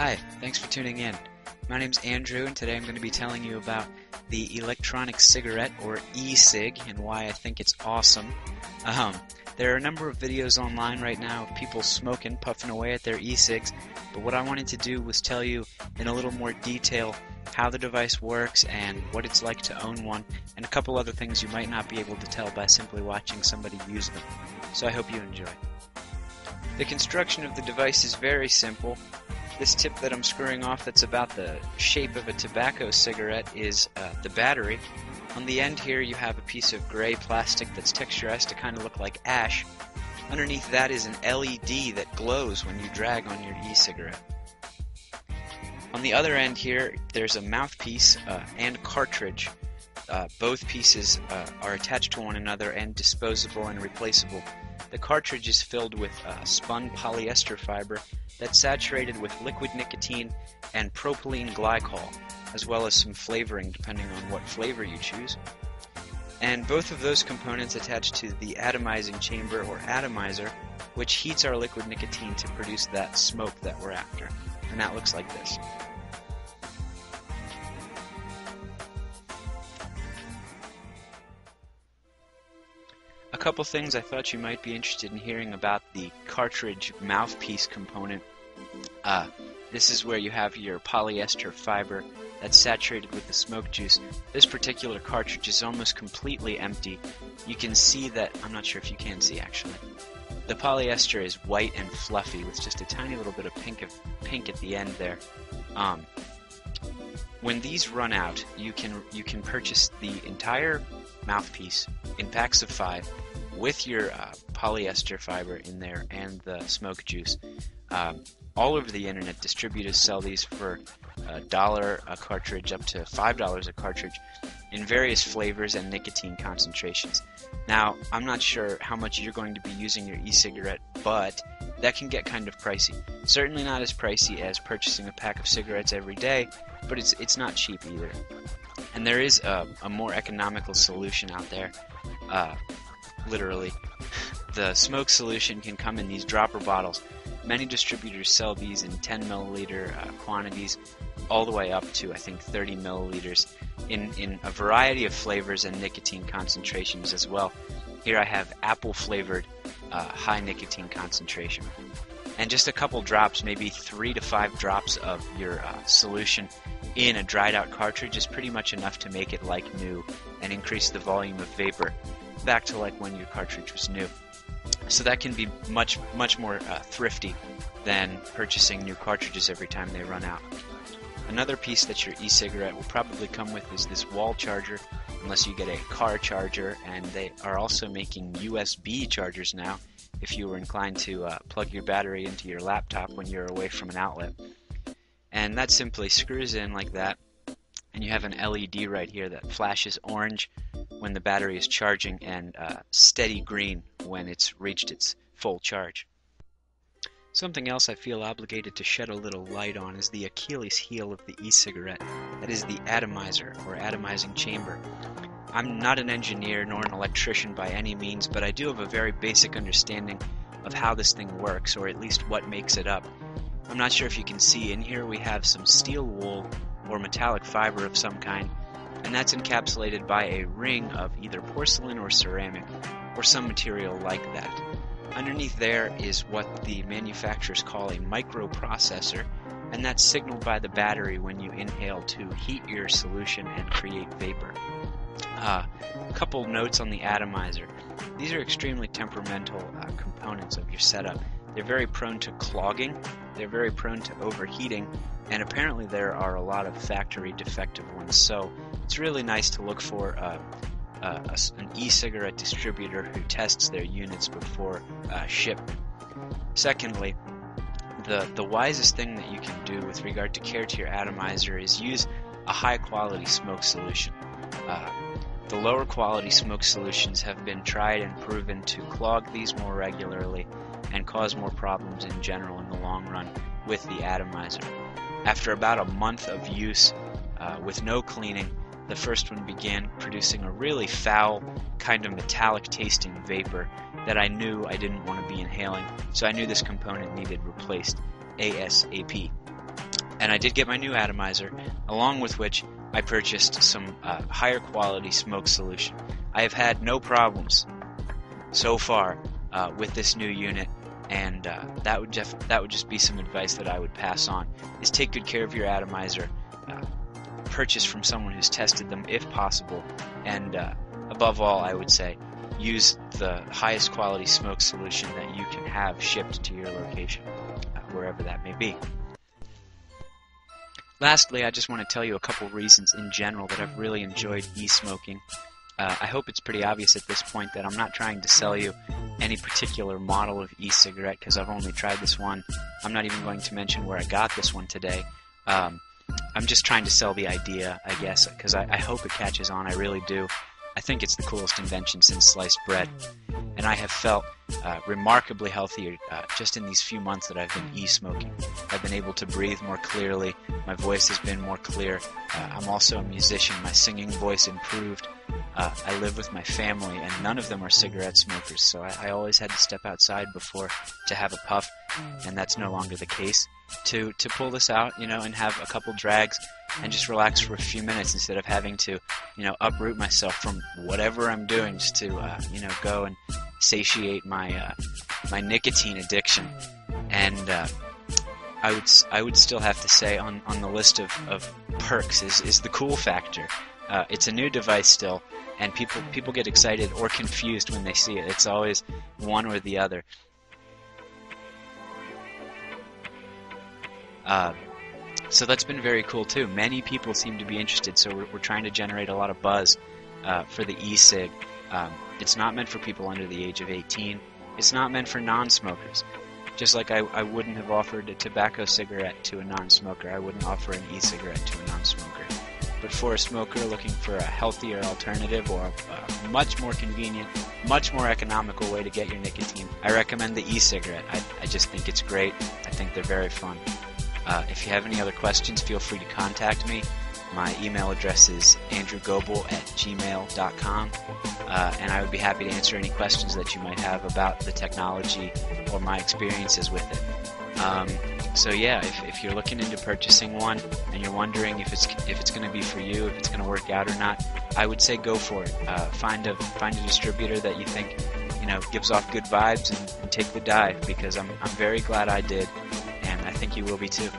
Hi, thanks for tuning in. My name's Andrew, and today I'm going to be telling you about the electronic cigarette, or e-cig, and why I think it's awesome. There are a number of videos online right now of people smoking, puffing away at their e-cigs, but what I wanted to do was tell you in a little more detail how the device works and what it's like to own one, and a couple other things you might not be able to tell by simply watching somebody use them. So I hope you enjoy. The construction of the device is very simple. This tip that I'm screwing off that's about the shape of a tobacco cigarette is the battery. On the end here you have a piece of gray plastic that's texturized to kind of look like ash. Underneath that is an LED that glows when you drag on your e-cigarette. On the other end here there's a mouthpiece and cartridge. Both pieces are attached to one another and disposable and replaceable. The cartridge is filled with spun polyester fiber that's saturated with liquid nicotine and propylene glycol, as well as some flavoring depending on what flavor you choose. And both of those components attach to the atomizing chamber or atomizer, which heats our liquid nicotine to produce that smoke that we're after. And that looks like this. A couple things I thought you might be interested in hearing about the cartridge mouthpiece component. This is where you have your polyester fiber that's saturated with the smoke juice. This particular cartridge is almost completely empty. You can see that, I'm not sure if you can see actually. The polyester is white and fluffy with just a tiny little bit of pink at the end there. When these run out, you can purchase the entire mouthpiece in packs of 5 with your polyester fiber in there and the smoke juice. All over the internet, distributors sell these for $1 a cartridge up to $5 a cartridge in various flavors and nicotine concentrations. Now, I'm not sure how much you're going to be using your e-cigarette, but that can get kind of pricey. Certainly not as pricey as purchasing a pack of cigarettes every day, but it's not cheap either. And there is a more economical solution out there. Literally, the smoke solution can come in these dropper bottles. Many distributors sell these in 10 milliliter quantities, all the way up to I think 30 milliliters, in a variety of flavors and nicotine concentrations as well. Here I have apple flavored high nicotine concentration. And just a couple drops, maybe 3 to 5 drops of your solution in a dried out cartridge is pretty much enough to make it like new and increase the volume of vapor back to like when your cartridge was new. So that can be much more thrifty than purchasing new cartridges every time they run out. Another piece that your e-cigarette will probably come with is this wall charger, unless you get a car charger, and they are also making USB chargers now if you were inclined to plug your battery into your laptop when you're away from an outlet. And that simply screws in like that, and you have an LED right here that flashes orange when the battery is charging and steady green when it's reached its full charge. Something else I feel obligated to shed a little light on is the Achilles heel of the e-cigarette. That is the atomizer, or atomizing chamber. I'm not an engineer nor an electrician by any means, but I do have a very basic understanding of how this thing works, or at least what makes it up. I'm not sure if you can see, in here we have some steel wool or metallic fiber of some kind, and that's encapsulated by a ring of either porcelain or ceramic, or some material like that. Underneath there is what the manufacturers call a microprocessor, and that's signaled by the battery when you inhale to heat your solution and create vapor. A couple notes on the atomizer. These are extremely temperamental components of your setup. They're very prone to clogging, they're very prone to overheating, and apparently there are a lot of factory defective ones, so it's really nice to look for an e-cigarette distributor who tests their units before shipment. Secondly, the wisest thing that you can do with regard to care to your atomizer is use a high quality smoke solution. The lower quality smoke solutions have been tried and proven to clog these more regularly and cause more problems in general in the long run with the atomizer. After about a month of use with no cleaning, the first one began producing a really foul, kind of metallic tasting vapor that I knew I didn't want to be inhaling, so I knew this component needed replaced ASAP. And I did get my new atomizer, along with which I purchased some higher quality smoke solution. I have had no problems so far with this new unit, and that would just be some advice that I would pass on, is take good care of your atomizer, purchase from someone who's tested them if possible, and above all, I would say, use the highest quality smoke solution that you can have shipped to your location, wherever that may be. Lastly, I just want to tell you a couple reasons in general that I've really enjoyed e-smoking. I hope it's pretty obvious at this point that I'm not trying to sell you any particular model of e-cigarette, because I've only tried this one. I'm not even going to mention where I got this one today. I'm just trying to sell the idea, I guess, because I hope it catches on. I really do. I think it's the coolest invention since sliced bread. And I have felt remarkably healthier just in these few months that I've been e-smoking. I've been able to breathe more clearly. My voice has been more clear. I'm also a musician. My singing voice improved. I live with my family, and none of them are cigarette smokers, so I always had to step outside before to have a puff, and that's no longer the case. To pull this out, and have a couple drags and just relax for a few minutes instead of having to, uproot myself from whatever I'm doing just to, go and satiate my my nicotine addiction. And I would still have to say on the list of perks is the cool factor. It's a new device still, and people get excited or confused when they see it. It's always one or the other. So that's been very cool too. Many people seem to be interested, so we're trying to generate a lot of buzz for the e-cig. It's not meant for people under the age of 18. It's not meant for non-smokers. Just like I wouldn't have offered a tobacco cigarette to a non-smoker, I wouldn't offer an e-cigarette to a non-smoker. But for a smoker looking for a healthier alternative or a much more convenient, much more economical way to get your nicotine, I recommend the e-cigarette. I just think it's great. I think they're very fun. If you have any other questions, feel free to contact me. My email address is andrewgoebel@gmail.com, and I would be happy to answer any questions that you might have about the technology or my experiences with it. So yeah, if you're looking into purchasing one and you're wondering if it's going to be for you, if it's going to work out or not, I would say go for it. Find a distributor that you think gives off good vibes and take the dive, because I'm very glad I did, and I think you will be too.